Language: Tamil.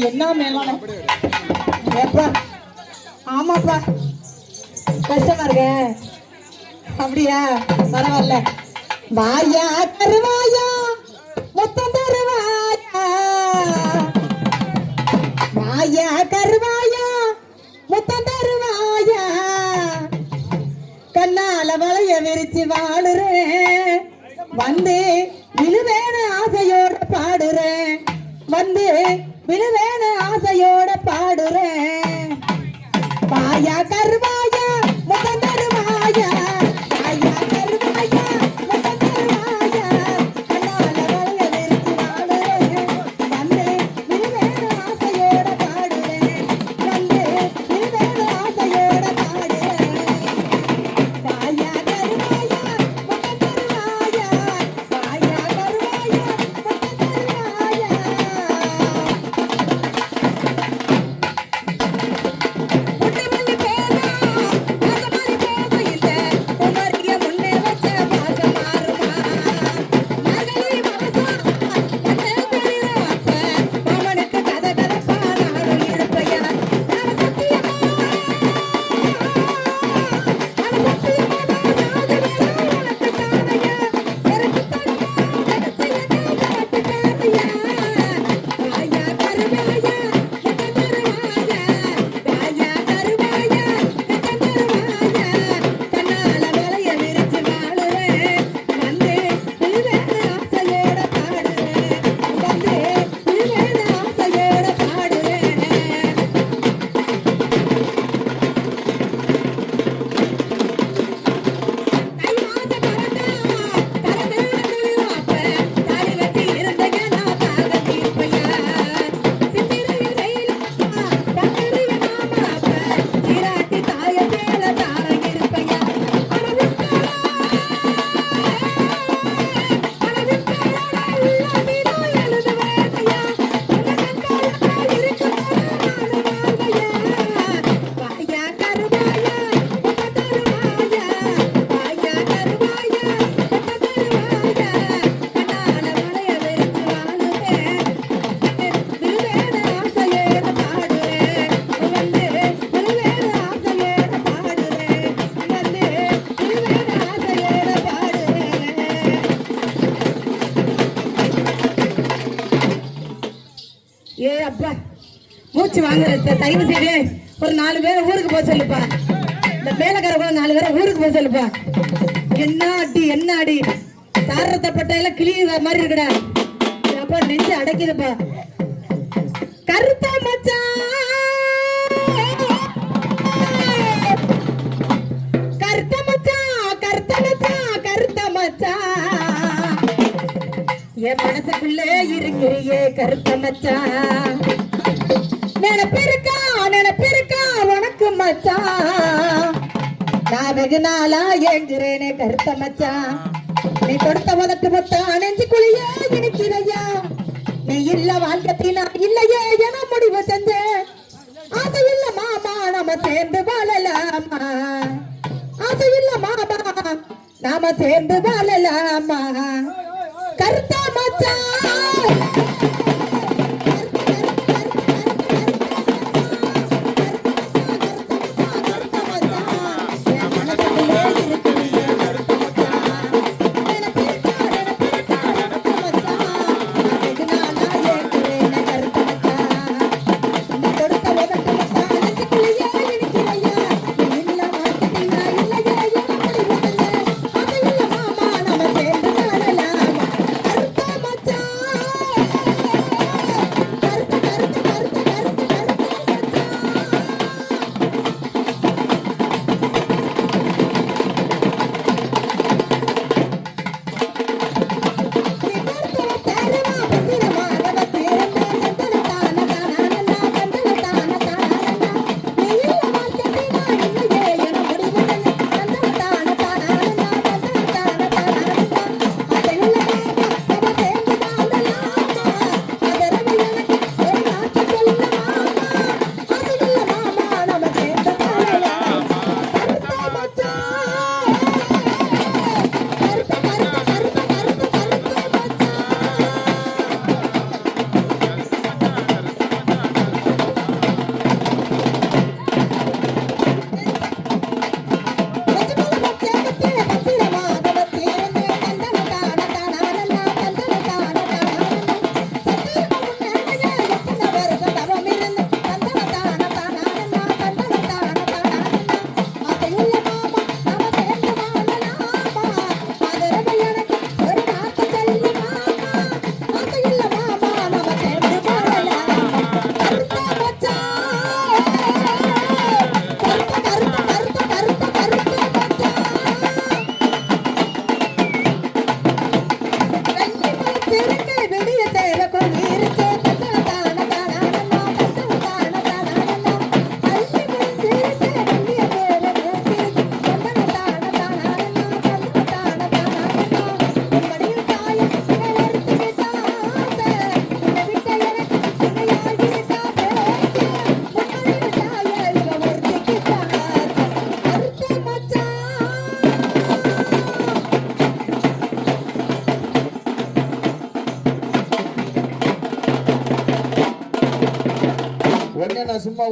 என்ன மேலான ஏப்பா ஆமாப்பா கஷ்டமா இருக்க அப்படியா பரவாயில்ல வாயா கருவாயா மொத்தம் தருவாயா வாயா கருவாயா மொத்தம் தருவாயா கண்ணால வளைய விரிச்சு வாழுறேன் வந்து விழுவேன ஆசையோட பாடுறேன் வந்து விழுவேன ஆசையோட பாடுறேன் வாயா கருவாயா மொத்தம் தருவாயா வாயா கருவாயா மொத்தம் தருவாயா கண்ணால வளைய விரிச்சு வாழுறேன் வந்து விழுவேன ஆசையோட பாடுறேன் வந்து விழுவேன ஆசையோட பாடுறேன் வாயா கருவாயா மொத்தம் தருவாயா வாயா கருவாயா மொத்தம் தருவாயா ஏ அப்பா மூச்சு வாங்குற தயவு செய்து ஒரு 4 பேரை ஊருக்கு போக சொல்லுப்பா இந்த மேலக்கார கூட 4 பேரை ஊருக்கு போக சொல்லுப்பா என்ன அடி தாரத்தப்பட்ட எல்லாம் கிளியுற மாதிரி இருக்குடா அப்பா நெஞ்சு அடைக்குதுப்பா கருத்தா மச்சான் கருத்த மச்சான் கருத்த மச்சான் கருத்த மச்சான் என் மனசுக்குள்ளே இருக்கிறியே கருத்த மச்சான் நினைப்பிருக்கா உனக்கு மச்சான் நான் வெகு நாளா ஏங்குறேனே கருத்த மச்சான் நீ கொடுத்த உதட்டு மொத்தம் நெஞ்சுக்குள்ளேயே இனிக்கிறையா நீ இல்ல வாழ்க்கத்தினா இல்லையே என முடிவு செஞ்சேன் ஆசை இல்ல மாமா நாம சேர்ந்து வாழலாமா ஆசை இல்ல மாமா நாம சேர்ந்து வாழலாமா கருத்தா மச்சான் மச்சான் சும்மா